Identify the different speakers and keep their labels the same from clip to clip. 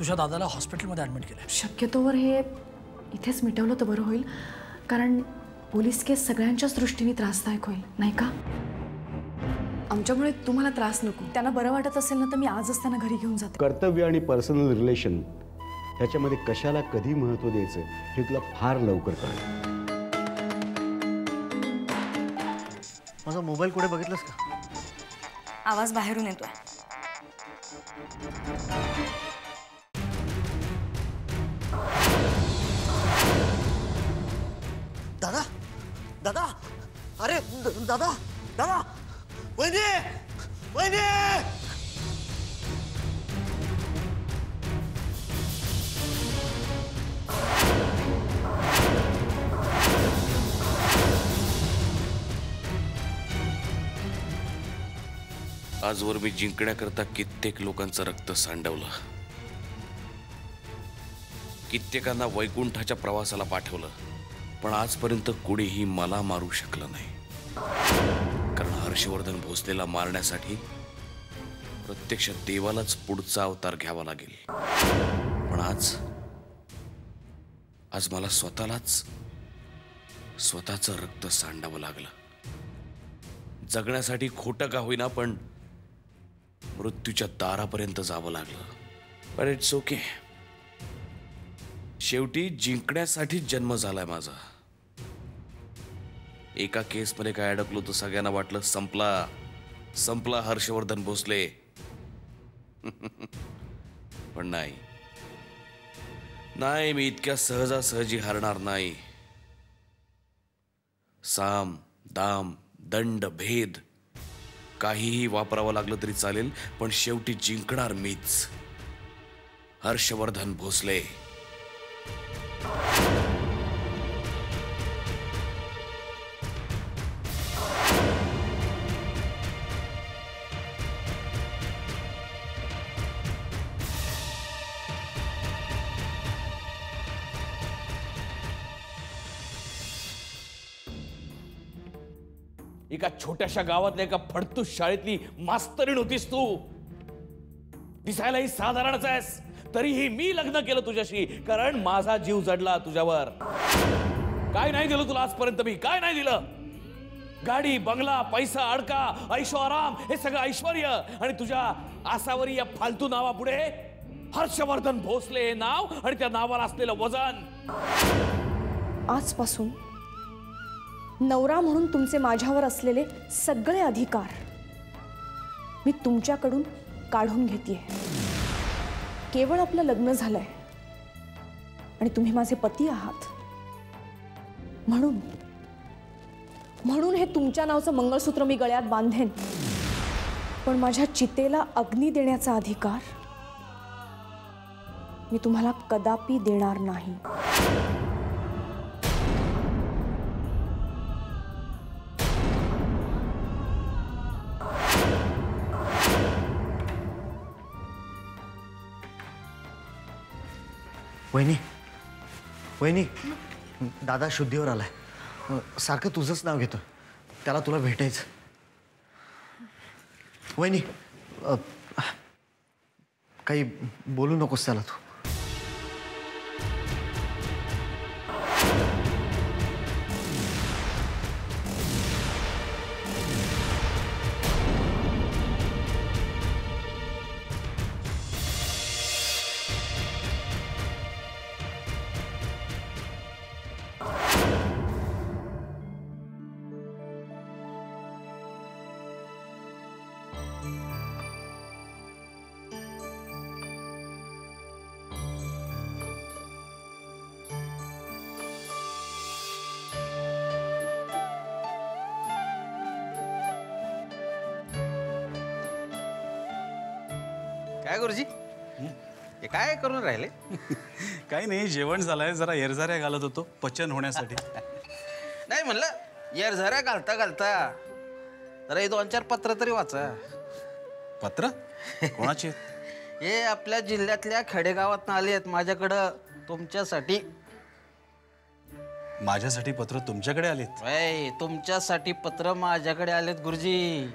Speaker 1: तुझ्या दादाला हॉस्पिटलमध्ये ॲडमिट केलं.
Speaker 2: शक्यतोवर हे इथेच मिटवलं तर बरं होईल, कारण पोलीस केस सगळ्यांच्याच दृष्टीने त्रासदायक होईल, नाही का? आमच्यामुळे तुम्हाला त्रास नको. त्यांना बरं वाटत असेल ना तर मी आजच त्यांना घरी घेऊन जाते.
Speaker 3: कर्तव्य आणि पर्सनल रिलेशन ह्याच्यामध्ये कशाला कधी महत्त्व द्यायचं हे तुला फार लवकर कळेल.
Speaker 4: माझा मोबाईल कुठे बघितलंस का?
Speaker 5: आवाज बाहेरून येतोय.
Speaker 4: दादा दादा, अरे दादा दादा, वहिनी वहिनी.
Speaker 6: आजवर मी जिंकण्याकरता कित्येक लोकांचं रक्त सांडवलं, कित्येकांना वैकुंठाच्या प्रवासाला पाठवलं, पण आजपर्यंत कुणीही मला मारू शकलं नाही. कारण हर्षवर्धन भोसलेला मारण्यासाठी प्रत्यक्ष देवालाच पुढचा अवतार घ्यावा लागेल. पण आज मला स्वतःचं रक्त सांडावं लागलं. जगण्यासाठी खोटं का होईना पण मृत्यूच्या दारापर्यंत जावं लागलं. पण इट्स ओके. शेवटी जिंकण्यासाठी जन्म झालाय माझा. एका केसमध्ये काय अडकलो तर सगळ्यांना वाटलं संपला हर्षवर्धन भोसले. पण नाही, मी इतक्या सहजासहजी हारणार नाही. साम दाम दंड भेद काहीही वापरावं लागलं तरी चालेल, पण शेवटी जिंकणार मीच, हर्षवर्धन भोसले. एका छोट्याशा गावातल्या एका फडतूस शाळेतली मास्तरीण होतीस तू. दिसायलाही साधारणच आहेस, तरीही मी लग्न केलं तुझ्याशी, कारण माझा जीव जडला तुझ्यावर. काय नाही दिलं तुला आजपर्यंत मी? काय नाही दिलं? गाडी, बंगला, पैसा, अडका, ऐशो आराम, हे सगळं ऐश्वर्य, आणि तुझ्या आसावरी या फालतू नावापुढे हर्षवर्धन भोसले हे नाव आणि त्या नावाला असलेलं वजन.
Speaker 2: आजपासून नवरा म्हणून तुमचे माझ्यावर असलेले सगळे अधिकार मी तुमच्याकडून काढून घेतेय. केवळ आपलं लग्न झालंय आणि तुम्ही माझे पती आहात म्हणून हे तुमच्या नावाचं मंगळसूत्र मी गळ्यात बांधेन, पण माझ्या चितेला अग्नी देण्याचा अधिकार मी तुम्हाला कदापि देणार नाही.
Speaker 4: वहिनी, दादा शुद्धीवर आलाय. सारखं तुझंच नाव घेतो. त्याला तुला भेटायचं. वहिनी, काही बोलू नकोस त्याला तू.
Speaker 7: काय गुरुजी, हे काय करून राहिले?
Speaker 8: काही नाही, जेवण झालंय, जरा येरझाऱ्या घालत होतो पचन होण्यासाठी.
Speaker 7: नाही म्हणलं येरझाऱ्या घालता घालता जरा हे 2-4 पत्र तरी वाचा.
Speaker 8: पत्र कोणाची?
Speaker 7: हे आपल्या जिल्ह्यातल्या खेडेगावात आले आहेत माझ्याकडं तुमच्यासाठी.
Speaker 8: माझ्यासाठी पत्र तुमच्याकडे आलेत?
Speaker 7: तुमच्यासाठी पत्र माझ्याकडे आलेत गुरुजी.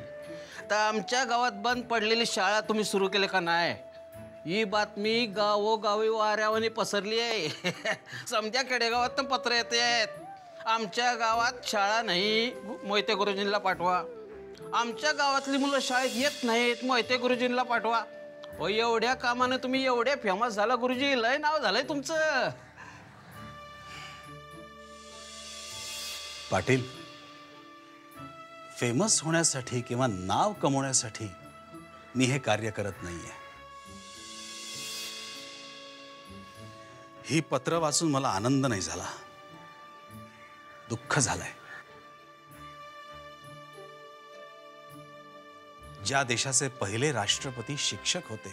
Speaker 7: तर आमच्या गावात बंद पडलेली शाळा तुम्ही सुरू केली का नाही? ही बातमी गावोगावी वाऱ्यावानी पसरली आहे. समजा खेडेगावात पत्र येते आहेत, आमच्या गावात शाळा नाही, मोहिते गुरुजींना पाठवा. आमच्या गावातली मुलं शाळेत येत नाहीत, मोहिते गुरुजींना पाठवा. हो, एवढ्या कामानं तुम्ही एवढे फेमस झाला गुरुजी, लय नाव झालंय तुमचं.
Speaker 8: पाटील, फेमस होण्यासाठी किंवा नाव कमवण्यासाठी मी हे कार्य करत नाहीये. ही पत्र वाचून मला आनंद नाही झाला, दुःख झालंय. ज्या देशाचे पहिले राष्ट्रपती शिक्षक होते,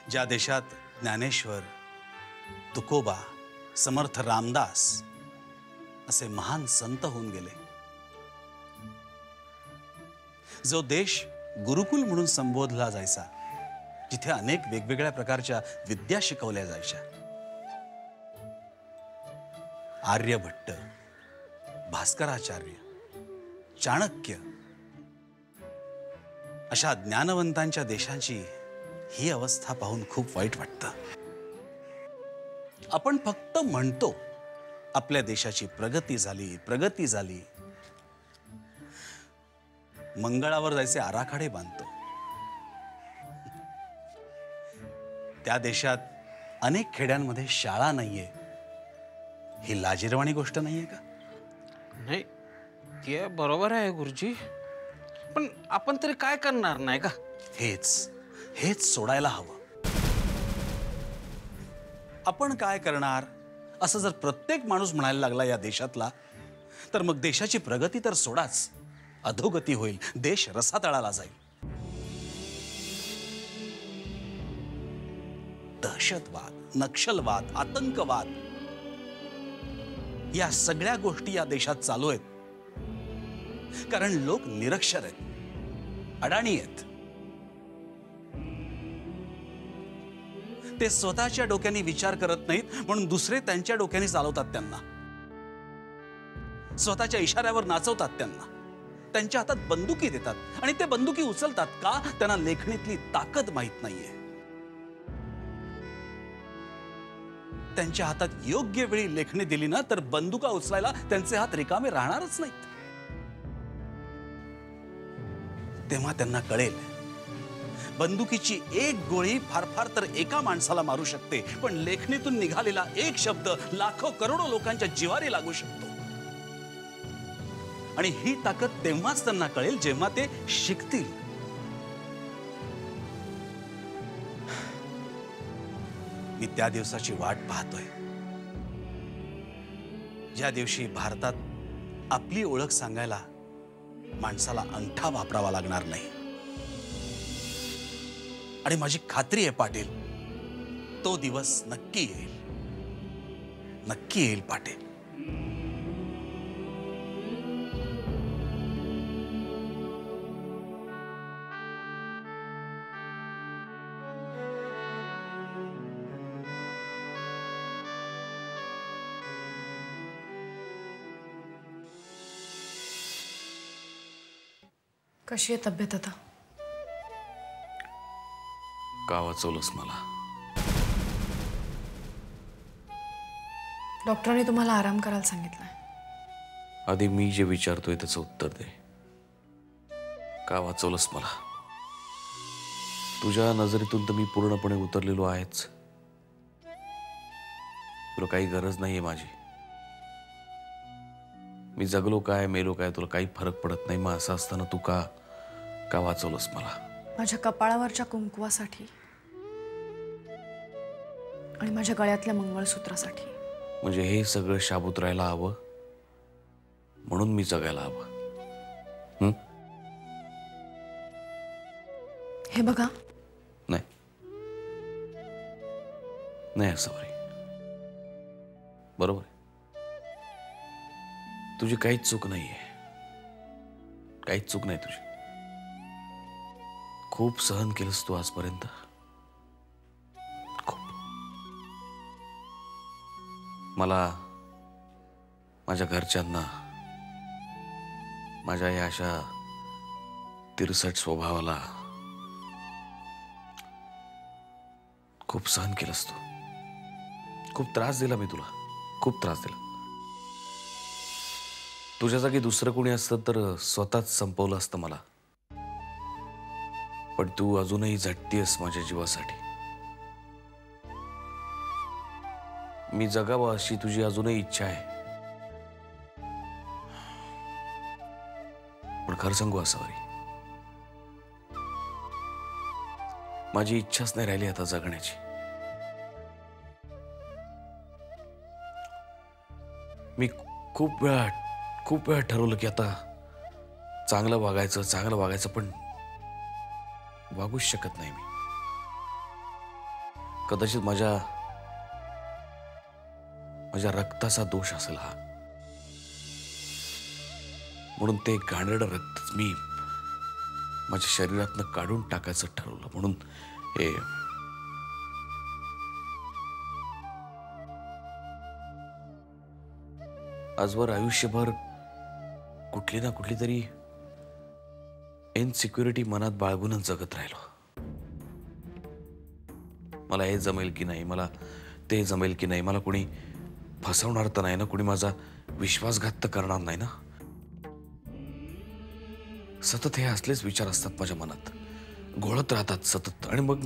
Speaker 8: ज्या देशात ज्ञानेश्वर, तुकोबा, समर्थ रामदास असे महान संत होऊन गेले, जो देश गुरुकुल म्हणून संबोधला जायचा, जिथे अनेक वेगवेगळ्या प्रकारच्या विद्या शिकवल्या जायच्या, आर्यभट्ट, भास्कराचार्य, चाणक्य अशा ज्ञानवंतांच्या देशांची ही अवस्था पाहून खूप वाईट वाटतं. आपण फक्त म्हणतो आपल्या देशाची प्रगती झाली, मंगळावर जायचे आराखडे बांधतो. त्या देशात अनेक खेड्यांमध्ये शाळा नाहीये, ही लाजिरवाणी गोष्ट नाहीये का?
Speaker 7: नाही, ते बरोबर आहे गुरुजी, पण आपण तरी काय करणार नाही का?
Speaker 8: हेच सोडायला हवं. आपण काय करणार असं जर प्रत्येक माणूस म्हणायला लागला या देशातला, तर मग देशाची प्रगती तर सोडाच, अधोगती होईल, देश रसातळाला जाईल. दहशतवाद, नक्षलवाद, आतंकवाद या सगळ्या गोष्टी या देशात चालू आहेत कारण लोक निरक्षर आहेत, अडाणी आहेत. ते स्वतःच्या डोक्याने विचार करत नाहीत म्हणून दुसरे त्यांच्या डोक्याने चालवतात त्यांना, स्वतःच्या इशाऱ्यावर नाचवतात त्यांना, त्यांच्या हातात बंदुकी देतात आणि ते बंदुकी उचलतात का? त्यांना लेखणीतली ताकद माहित नाहीये. त्यांच्या हातात योग्य वेळी लेखणी दिली ना तर बंदुका उचलायला त्यांचे हात रिकामे राहणारच नाहीत. तेव्हा त्यांना कळेल बंदुकीची एक गोळी फार फार तर एका माणसाला मारू शकते, पण लेखणीतून निघालेला एक शब्द लाखो करोडो लोकांच्या जिव्हारी लागू शकतो. आणि ही ताकद तेव्हाच त्यांना कळेल जेव्हा ते शिकतील. मी त्या दिवसाची वाट पाहतोय, ज्या दिवशी भारतात आपली ओळख सांगायला माणसाला अंगठा वापरावा लागणार नाही. आणि माझी खात्री आहे पाटील, तो दिवस नक्की येईल, नक्की येईल पाटील.
Speaker 2: कशी आहे तब्येत आता?
Speaker 6: का वाचवलंस मला?
Speaker 2: डॉक्टरांनी तुम्हाला आराम करायला सांगितलंय.
Speaker 6: आधी मी जे विचारतोय त्याचं उत्तर दे. का वाचवलंस मला? तुझ्या नजरेतून तर मी पूर्णपणे उतरलेलो आहेच. तुला काही गरज नाहीये माझी. मी जगलो काय मेलो काय तुला काही फरक पडत नाही. मग असं असताना तू का वाचवलंस मला?
Speaker 2: माझ्या कपाळावरच्या कुंकवासाठी आणि माझ्या गळ्यातल्या मंगळसूत्रासाठी.
Speaker 6: म्हणजे हे सगळं शाबूत राहायला हवं म्हणून मी जगायला हवं?
Speaker 2: हे बघा.
Speaker 6: नाही नाही असं बरे. बरोबर आहे, तुझी काहीच चूक नाहीये, काहीच चूक नाही तुझी. खूप सहन केलंस तू आजपर्यंत, खूप. मला, माझ्या घरच्यांना, माझ्या या अशा तिरसट स्वभावाला खूप सहन केलंस तू, खूप त्रास दिला मी तुला, खूप त्रास दिला. तुझ्या जागी दुसरं कोणी असतं तर स्वतःच संपवलं असतं मला. पण तू अजूनही झटतीयस माझ्या जीवासाठी. मी जगावं अशी तुझी अजूनही इच्छा आहे. पण खरं सांगू असावरी, माझी इच्छाच नाही राहिली आता जगण्याची. मी खूप वेळा ठरवलं की आता चांगलं वागायचं, पण वागूच शकत नाही मी. कदाचित माझ्या रक्ताचा दोष असेल हा. म्हणून ते घाणेरडं रक्तच मी माझ्या शरीरातनं काढून टाकायचं ठरवलं. म्हणून हे आजवर आयुष्यभर कुठली ना कुठली तरी इनसिक्युरिटी मनात बाळगूनच जगत राहिलो. मला हे जमेल की नाही, मला ते जमेल की नाही, मला कोणी फसवणार तर नाही ना, कोणी माझा विश्वासघात तर करणार नाही ना. सतत हे असलेच विचार असतात माझ्या मनात, घोळत राहतात सतत. आणि मग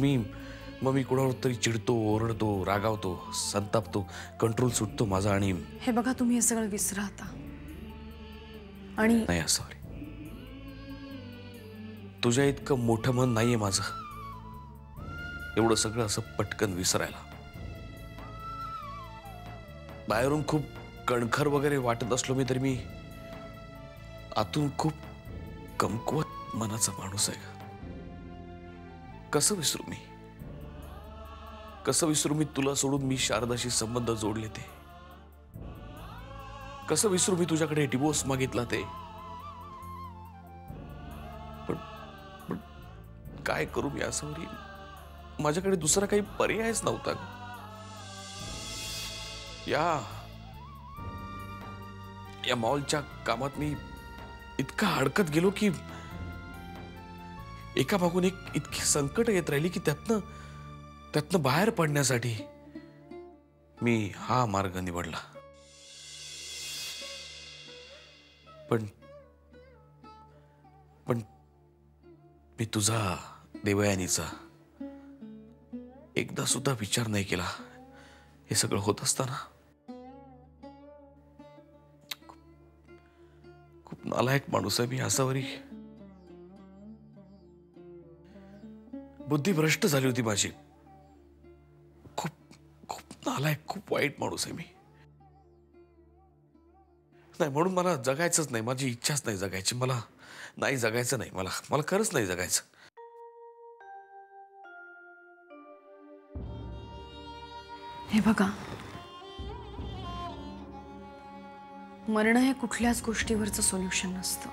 Speaker 6: मी कोणावर तरी चिडतो, ओरडतो, रागावतो, संतापतो, कंट्रोल सुटतो माझा. आणि
Speaker 2: हे बघा, तुम्ही हे सगळं विसरा आता. आणि
Speaker 6: नाही असं तुझ्या इतकं मोठं मन नाहीये माझं, एवढं सगळं असं पटकन विसरायला. बाहेरून खूप कणखर वगैरे वाटत असलो मी, तरी मी आतून खूप कमकुवत मनाचा माणूस आहे. कसं विसरू मी तुला सोडून मी शारदाशी संबंध जोडले ते? कसं विसरू मी तुझ्याकडे डिवोर्स मागितला ते? पण काय करू मी असावरी? माझ्याकडे दुसरा काही पर्यायच नव्हता. या मॉलच्या कामात मी इतका अडकत गेलो की एका मागून एक इतकी संकट येत राहिली की त्यातनं बाहेर पडण्यासाठी मी हा मार्ग निवडला. पण मी तुझा, देवयानीचा एकदा सुद्धा विचार नाही केला हे सगळं होत असताना. खूप नालायक माणूस आहे मी असावरी. बुद्धी भ्रष्ट झाली होती माझी. खूप नालायक, खूप वाईट माणूस आहे मी. नाही, म्हणून मला जगायचंच नाही, माझी इच्छाच नाही जगायची. मला नाही जगायचं, नाही, मला खरंच नाही जगायचं.
Speaker 2: हे बघा, मरण हे कुठल्याच गोष्टीवरचं सोल्युशन नसतं.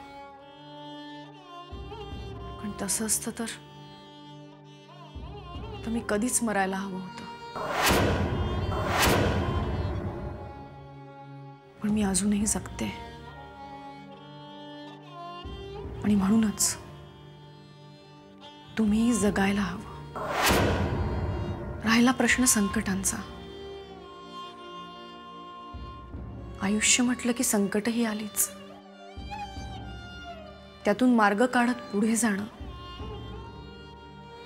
Speaker 2: पण तसं असतं तर मी कधीच मरायला हवं होतं. पण मी अजूनही जगते. आणि म्हणूनच तुम्ही जगायला हवं. राहिला प्रश्न संकटांचा, आयुष्य म्हटलं की संकटही आलीच. त्यातून मार्ग काढत पुढे जाणं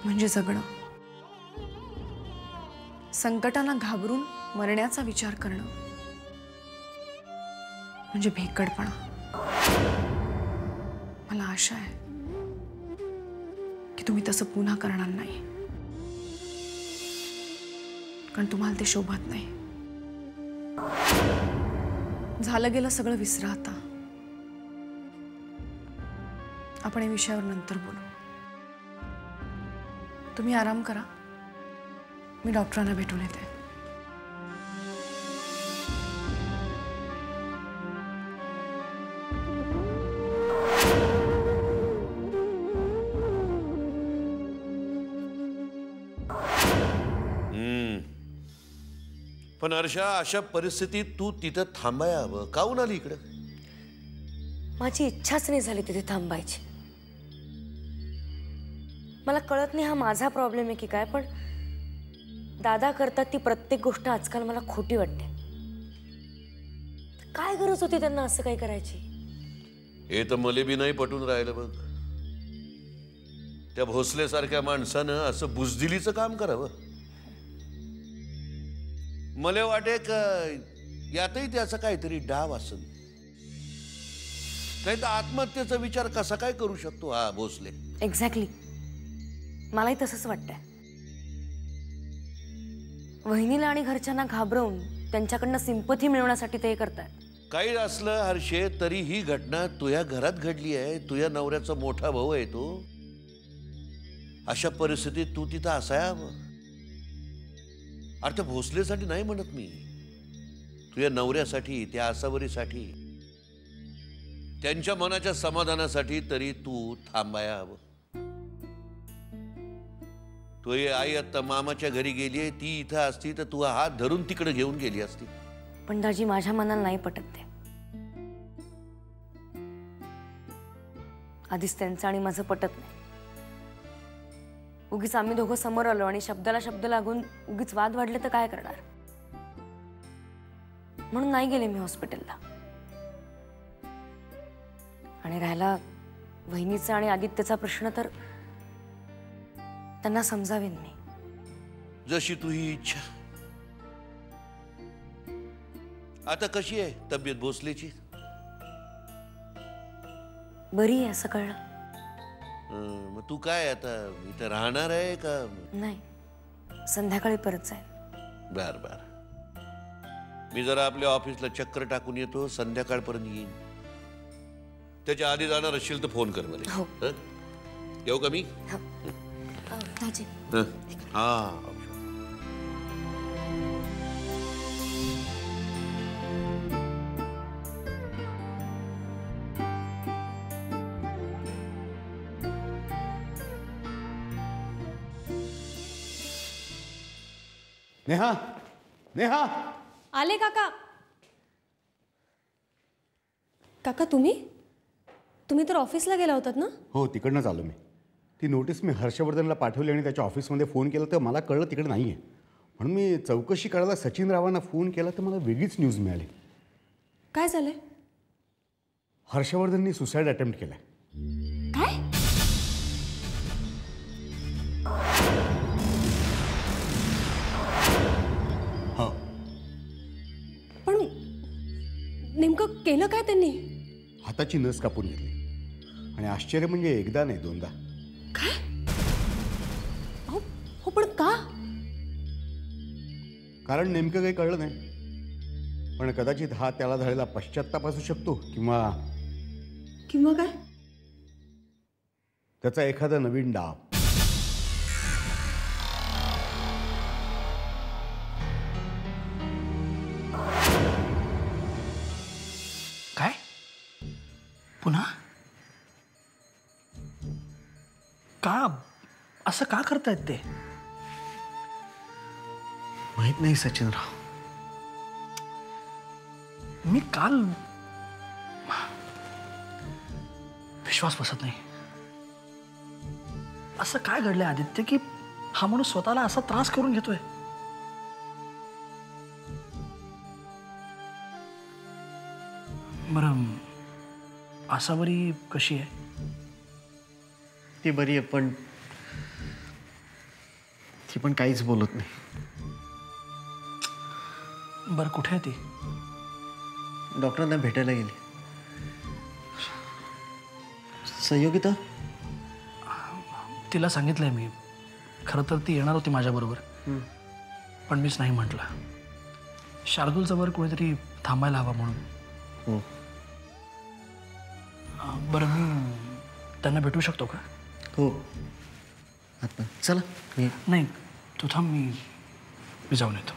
Speaker 2: म्हणजे जगणं. संकटांना घाबरून मरण्याचा विचार करणं म्हणजे भेकडपणा. मला आशा आहे की तुम्ही तसं पुन्हा करणार नाही, कारण तुम्हाला ते शोभत नाही. झालं गेलं सगळं विसरा आता. आपण या विषयावर नंतर बोलू. तुम्ही आराम करा, मी डॉक्टरांना भेटून येते.
Speaker 9: पण हर्षा, अशा परिस्थितीत तू तिथं थांबाया हवं. काहून आली इकडं?
Speaker 5: माझी इच्छाच नाही झाली तिथे थांबायची. मला कळत नाही हा माझा प्रॉब्लेम आहे की काय, पण दादा करतात ती प्रत्येक गोष्ट आजकाल मला खोटी वाटते. काय गरज होती त्यांना असं काही करायची?
Speaker 9: हे तर मले बी नाही पटून राहिलं बघ. त्या भोसलेसारख्या माणसानं असं बुजदिलीचं काम करावं. मला वाटे का यातही त्याचा काहीतरी डाव असेल. नाही तर आत्महत्येचा विचार कसा काय करू शकतो हा भोसले?
Speaker 5: एक्झॅक्टली, मलाही तसंच वाटतंय. वहिनीला आणि घरच्यांना घाबरवून त्यांच्याकडनं सिंपथी मिळवण्यासाठी ते करतात.
Speaker 9: काही असलं हर्षे तरी ही घटना तुझ्या घरात घडली आहे. तुझ्या नवऱ्याचा मोठा भाऊ आहे तो. अशा परिस्थितीत तू तिथं असाया हवं. अरे त्या भोसलेसाठी नाही म्हणत मी, तुझ्या नवऱ्यासाठी, त्या आसावरीसाठी, त्यांच्या मनाच्या समाधानासाठी तरी तू थांबाया हवं. तुझी आई आता मामाच्या घरी गेलीये. ती इथं असती तर तू हात धरून तिकडे घेऊन गेली असती.
Speaker 5: पण दाजी माझ्या मनाला नाही पटत ते. आधीच त्यांचं आणि माझं पटत नाही. उगीच आम्ही दोघं समोर आलो आणि शब्दाला शब्द लागून उगीच वाद वाढले तर काय करणार? म्हणून नाही गेले मी हॉस्पिटलला. आणि राहिला वहिनीचा आणि आदित्यचा प्रश्न तर त्यांना समजावेन मी.
Speaker 9: जशी तुझी इच्छा. आता कशी आहे तब्येत भोसलेची?
Speaker 5: बरी आहे असं कळलं.
Speaker 9: मग तू काय आता इथं राहणार आहे का?
Speaker 5: नाही, संध्याकाळी परत जाईल.
Speaker 9: बर बर, मी जरा आपल्या ऑफिसला चक्कर टाकून येतो. संध्याकाळपर्यंत येईन. त्याच्या आधी जाणार असशील तर फोन कर मला.
Speaker 5: हो.
Speaker 9: हं? येऊ का मी?
Speaker 5: दाजी
Speaker 9: हा.
Speaker 3: नेहा, नेहा.
Speaker 2: आले काका. काका तुम्ही तर ऑफिसला गेला होतात ना?
Speaker 3: हो, तिकडनंच आलो मी. ती नोटीस मी हर्षवर्धनला पाठवली आणि त्याच्या ऑफिसमध्ये फोन केला तर मला कळलं तिकडे नाही आहे. म्हणून मी चौकशी करायला सचिन रावांना फोन केला तर मला वेगळीच न्यूज मिळाली.
Speaker 2: काय झालंय?
Speaker 3: हर्षवर्धननी सुसाईड अटेम्प्ट केलाय.
Speaker 2: काय?
Speaker 3: हो.
Speaker 2: पण नेमकं केलं काय त्यांनी?
Speaker 3: हाताची नस कापून घेतली. आणि आश्चर्य म्हणजे एकदा नाही, दोनदा.
Speaker 2: काय? हो, पण का?
Speaker 3: कारण नेमकं काही कळलं नाही. पण कदाचित हा त्याला झालेला पश्चात्ताप असू शकतो किंवा
Speaker 2: काय?
Speaker 3: त्याचा एखादा नवीन डाव.
Speaker 1: काय? पुन्हा? का असं का करतायत ते?
Speaker 4: माहित नाही सचिनराव.
Speaker 1: मी काल विश्वास बसत नाही. असं काय घडलंय आदित्य की हा माणूस स्वतःला असा त्रास करून घेतोय? बरं, आसावरी कशी आहे?
Speaker 4: ती बरी आहे, पण ती पण काहीच बोलत नाही.
Speaker 1: बरं, कुठे आहे ती?
Speaker 4: डॉक्टरांना भेटायला गेली. संयोगिता?
Speaker 1: तिला सांगितलंय मी. खरं तर ती येणार होती माझ्याबरोबर, पण मीच नाही म्हटलं. शार्दूलचं वर कोणीतरी थांबायला हवा म्हणून. बरं, मी त्यांना भेटू शकतो का?
Speaker 4: हो. आता चला.
Speaker 1: नाही, तू थांब, मी जाऊन येतो.